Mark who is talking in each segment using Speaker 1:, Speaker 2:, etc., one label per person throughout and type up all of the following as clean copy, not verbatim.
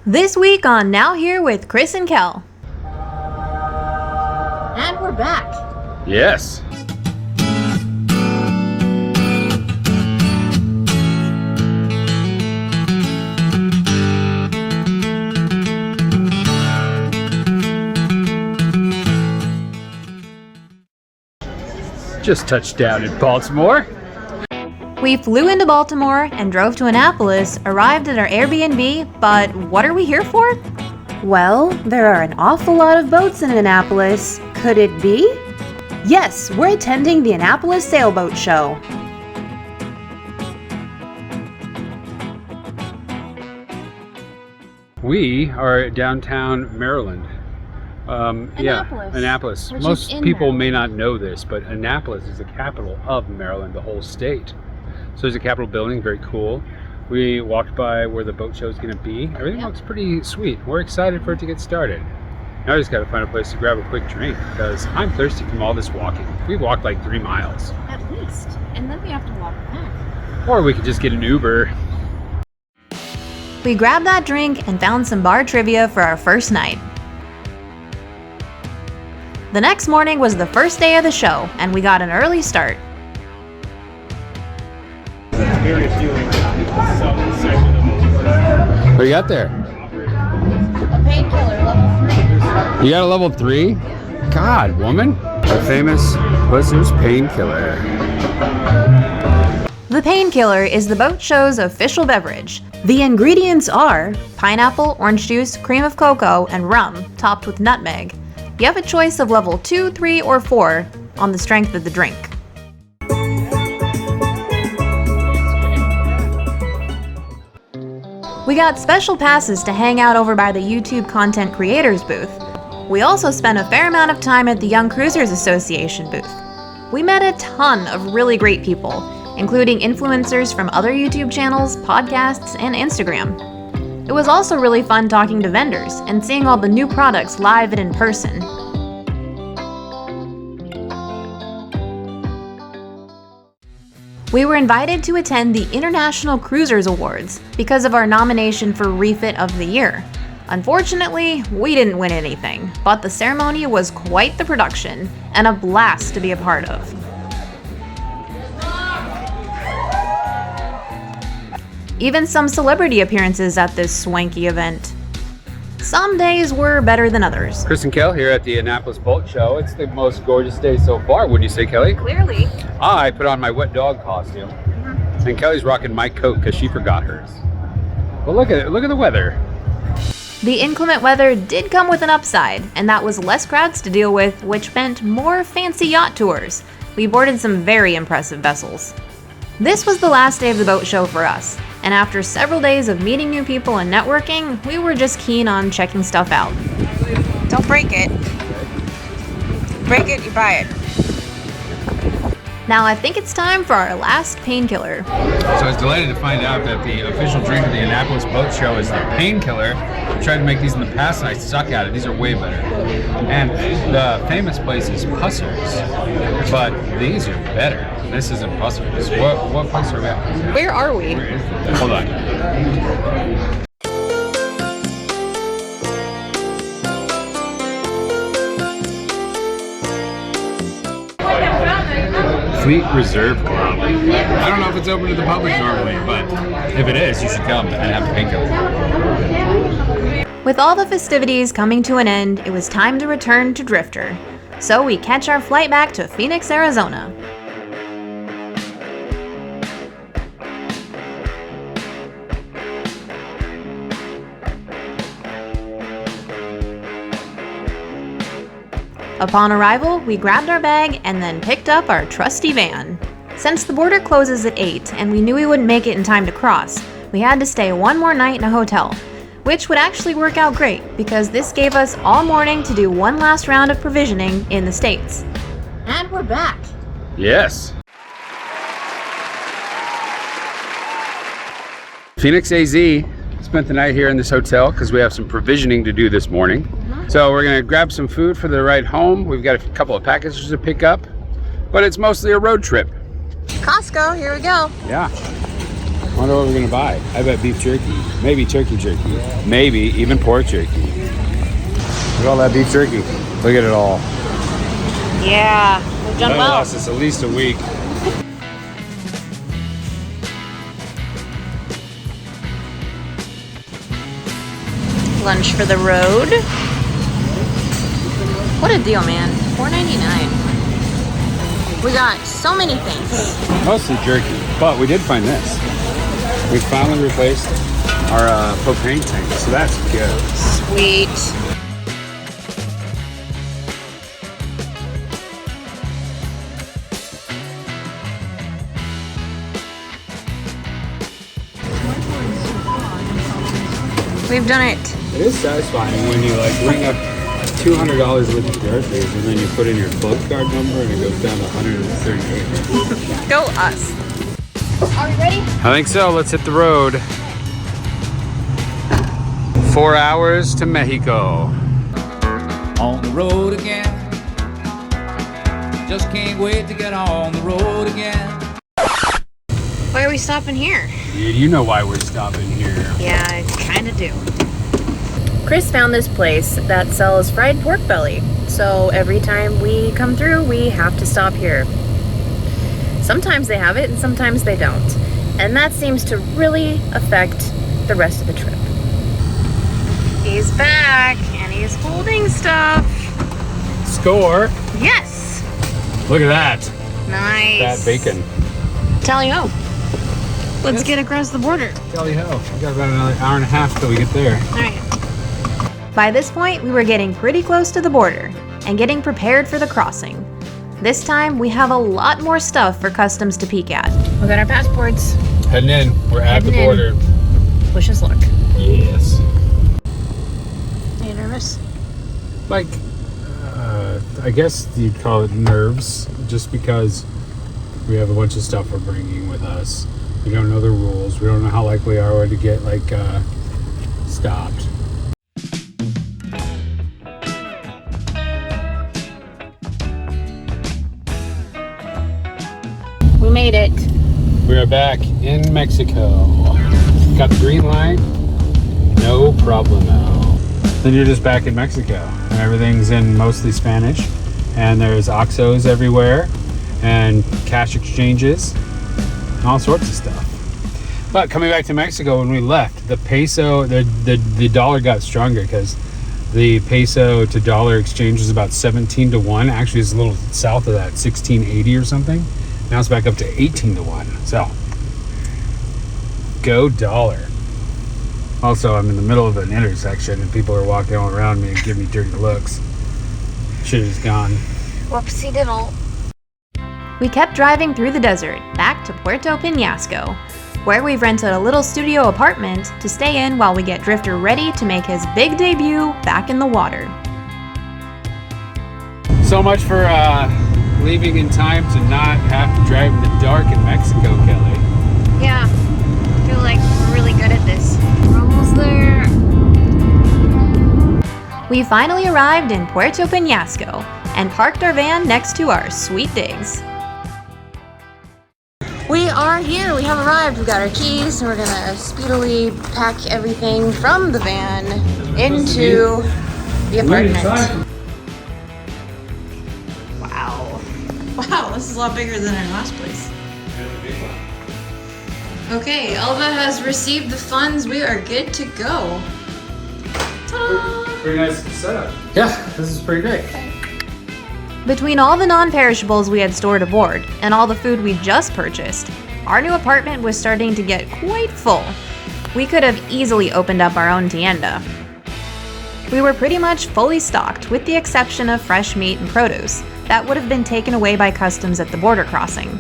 Speaker 1: This week on Now Here with Chris and Kell.
Speaker 2: And we're back.
Speaker 3: Yes. Just touched down in Baltimore.
Speaker 1: We flew into Baltimore and drove to Annapolis, arrived at our Airbnb, but what are we here for?
Speaker 4: Well, there are an awful lot of boats in Annapolis. Could it be? Yes, we're attending the Annapolis Sailboat Show.
Speaker 3: We are downtown Maryland. Annapolis. Most people may not know this, but Annapolis is the capital of Maryland, the whole state. So there's a Capitol building, very cool. We walked by where the boat show is going to be. Everything looks pretty sweet. We're excited for it to get started. Now I just got to find a place to grab a quick drink because I'm thirsty from all this walking. We've walked like 3 miles.
Speaker 2: At least. And then we have to walk back.
Speaker 3: Or we could just get an Uber.
Speaker 1: We grabbed that drink and found some bar trivia for our first night. The next morning was the first day of the show, and we got an early start.
Speaker 3: What you got there?
Speaker 2: A painkiller, level 3.
Speaker 3: You got a level 3? God, woman. The famous Puss's Painkiller.
Speaker 1: The Painkiller is the boat show's official beverage.
Speaker 4: The ingredients are
Speaker 1: Pineapple, orange juice, cream of cocoa, and rum, topped with nutmeg. You have a choice of level 2, 3, or 4 on the strength of the drink. We got special passes to hang out over by the YouTube content creators booth. We also spent a fair amount of time at the Young Cruisers Association booth. We met a ton of really great people, including influencers from other YouTube channels, podcasts, and Instagram. It was also really fun talking to vendors and seeing all the new products live and in person. We were invited to attend the International Cruisers Awards because of our nomination for Refit of the Year. Unfortunately, we didn't win anything, but the ceremony was quite the production and a blast to be a part of. Even some celebrity appearances at this swanky event. Some days were better than others.
Speaker 3: Chris and Kell here at the Annapolis Boat Show. It's the most gorgeous day so far, wouldn't you say, Kelly?
Speaker 1: Clearly.
Speaker 3: I put on my wet dog costume. And Kelly's rocking my coat because she forgot hers. Well, look at it. Look at the weather.
Speaker 1: The inclement weather did come with an upside, and that was less crowds to deal with, which meant more fancy yacht tours. We boarded some very impressive vessels. This was the last day of the boat show for us, and after several days of meeting new people and networking, we were just keen on checking stuff out.
Speaker 4: Don't break it. Break it, you buy it.
Speaker 1: Now I think it's time for our last painkiller.
Speaker 3: So I was delighted to find out that the official drink of the Annapolis Boat Show is the Painkiller. I've tried to make these in the past and I suck at it. These are way better. And the famous place is Pussers, but these are better. This isn't Pussers. What place are we at?
Speaker 1: Where are we?
Speaker 3: Hold on. Fleet Reserve Club. I don't know if it's open to the public normally, but if it is, you should come and have a painkiller.
Speaker 1: With all the festivities coming to an end, it was time to return to Drifter. So we catch our flight back to Phoenix, Arizona. Upon arrival, we grabbed our bag and then picked up our trusty van. Since the border closes at 8 and we knew we wouldn't make it in time to cross, we had to stay one more night in a hotel, which would actually work out great because this gave us all morning to do one last round of provisioning in the States.
Speaker 2: And we're back.
Speaker 3: Yes. Phoenix AZ spent the night here in this hotel because we have some provisioning to do this morning. So we're gonna grab some food for the ride home. We've got a couple of packages to pick up, but it's mostly a road trip.
Speaker 4: Costco, here we go.
Speaker 3: Yeah. Wonder what we're gonna buy. I bet beef jerky, maybe turkey jerky, maybe even pork jerky. Look at all that beef jerky. Look at it all.
Speaker 1: Yeah, we've done
Speaker 3: That
Speaker 1: well.
Speaker 3: lasts us at least a week.
Speaker 1: Lunch for the road. What a deal, man. $4.99. We got so many things.
Speaker 3: Mostly jerky, but we did find this. We finally replaced our propane tank, so that's good.
Speaker 1: Sweet. We've done it.
Speaker 3: It is satisfying when you like ring up $200 worth of groceries and then you put in your club card number and it goes down to $138.
Speaker 1: Go us. Are we ready?
Speaker 3: I think so. Let's hit the road. 4 hours to Mexico.
Speaker 5: On the road again. Just can't wait to get on the road again.
Speaker 1: Why are we stopping here?
Speaker 3: Dude, you know why we're stopping here.
Speaker 1: Yeah, I kind of do. Chris found this place that sells fried pork belly. So every time we come through, we have to stop here. Sometimes they have it and sometimes they don't. And that seems to really affect the rest of the trip. He's back and he's holding stuff.
Speaker 3: Score.
Speaker 1: Yes.
Speaker 3: Look at that.
Speaker 1: Nice.
Speaker 3: That bacon.
Speaker 1: Tally ho. Let's get across the border.
Speaker 3: Tally ho. We got about another hour and a half till we get there.
Speaker 1: All right. By this point, we were getting pretty close to the border and getting prepared for the crossing. This time, we have a lot more stuff for customs to peek at. We got our passports.
Speaker 3: Heading in. We're at the
Speaker 1: Heading in.
Speaker 3: border.
Speaker 1: Wish us luck.
Speaker 3: Yes.
Speaker 1: Are you nervous?
Speaker 3: Like, I guess you'd call it nerves, just because we have a bunch of stuff we're bringing with us. We don't know the rules. We don't know how likely we are to get, like, stopped.
Speaker 1: We made it.
Speaker 3: We are back in Mexico. Got the green light. No problemo. Then you're just back in Mexico, and everything's in mostly Spanish, and there's Oxxos everywhere, and cash exchanges, and all sorts of stuff. But coming back to Mexico, when we left, the peso, the dollar got stronger because the peso to dollar exchange was about 17 to 1. Actually, it's a little south of that, 1680 or something. Now it's back up to 18 to 1. So, go dollar. Also, I'm in the middle of an intersection and people are walking all around me and giving me dirty looks. Shit is gone.
Speaker 1: Whoopsie diddle. We kept driving through the desert, back to Puerto Penasco, where we've rented a little studio apartment to stay in while we get Drifter ready to make his big debut back in the water.
Speaker 3: So much for leaving in time to not have to drive in the dark in Mexico, Kelly.
Speaker 1: Yeah, I feel like we're really good at this. We're almost there. We finally arrived in Puerto Penasco and parked our van next to our sweet digs. We are here. We have arrived. We got our keys, and we're gonna speedily pack everything from the van into the apartment. Wow. Wow, this is a lot bigger than our last place. Okay, Elva has received the funds. We are good to go. Ta-da!
Speaker 3: Pretty nice setup. Yeah, this is pretty great.
Speaker 1: Between all the non-perishables we had stored aboard and all the food we just purchased, our new apartment was starting to get quite full. We could have easily opened up our own tienda. We were pretty much fully stocked with the exception of fresh meat and produce that would have been taken away by customs at the border crossing.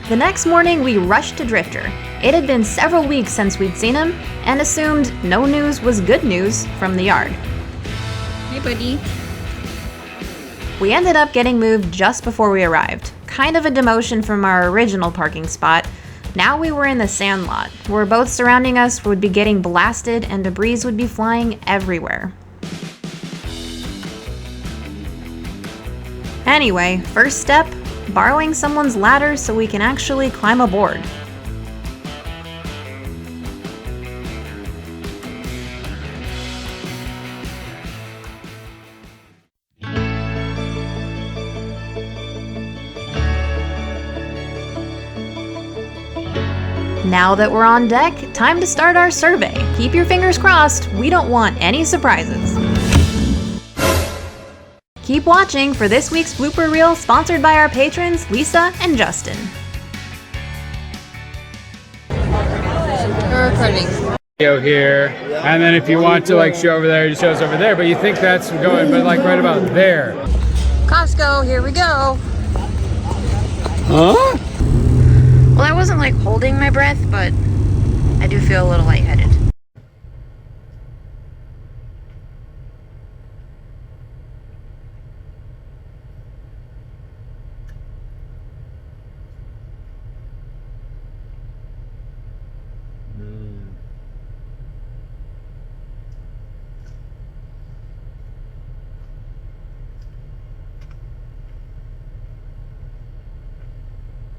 Speaker 1: The next morning we rushed to Drifter. It had been several weeks since we'd seen him and assumed no news was good news from the yard.
Speaker 2: Hey, buddy.
Speaker 1: We ended up getting moved just before we arrived. Kind of a demotion from our original parking spot. Now we were in the sand lot, where both surrounding us would be getting blasted and debris would be flying everywhere. Anyway, first step, borrowing someone's ladder so we can actually climb aboard. Now that we're on deck, time to start our survey. Keep your fingers crossed, we don't want any surprises. Keep watching for this week's blooper reel sponsored by our patrons Lisa and Justin.
Speaker 2: We're recording.
Speaker 3: Video here, and then if you want to like show over there, it shows over there, but you think that's going, but like right about there.
Speaker 1: Costco, here we go.
Speaker 3: Huh?
Speaker 1: Well, I wasn't like holding my breath, but I do feel a little lightheaded.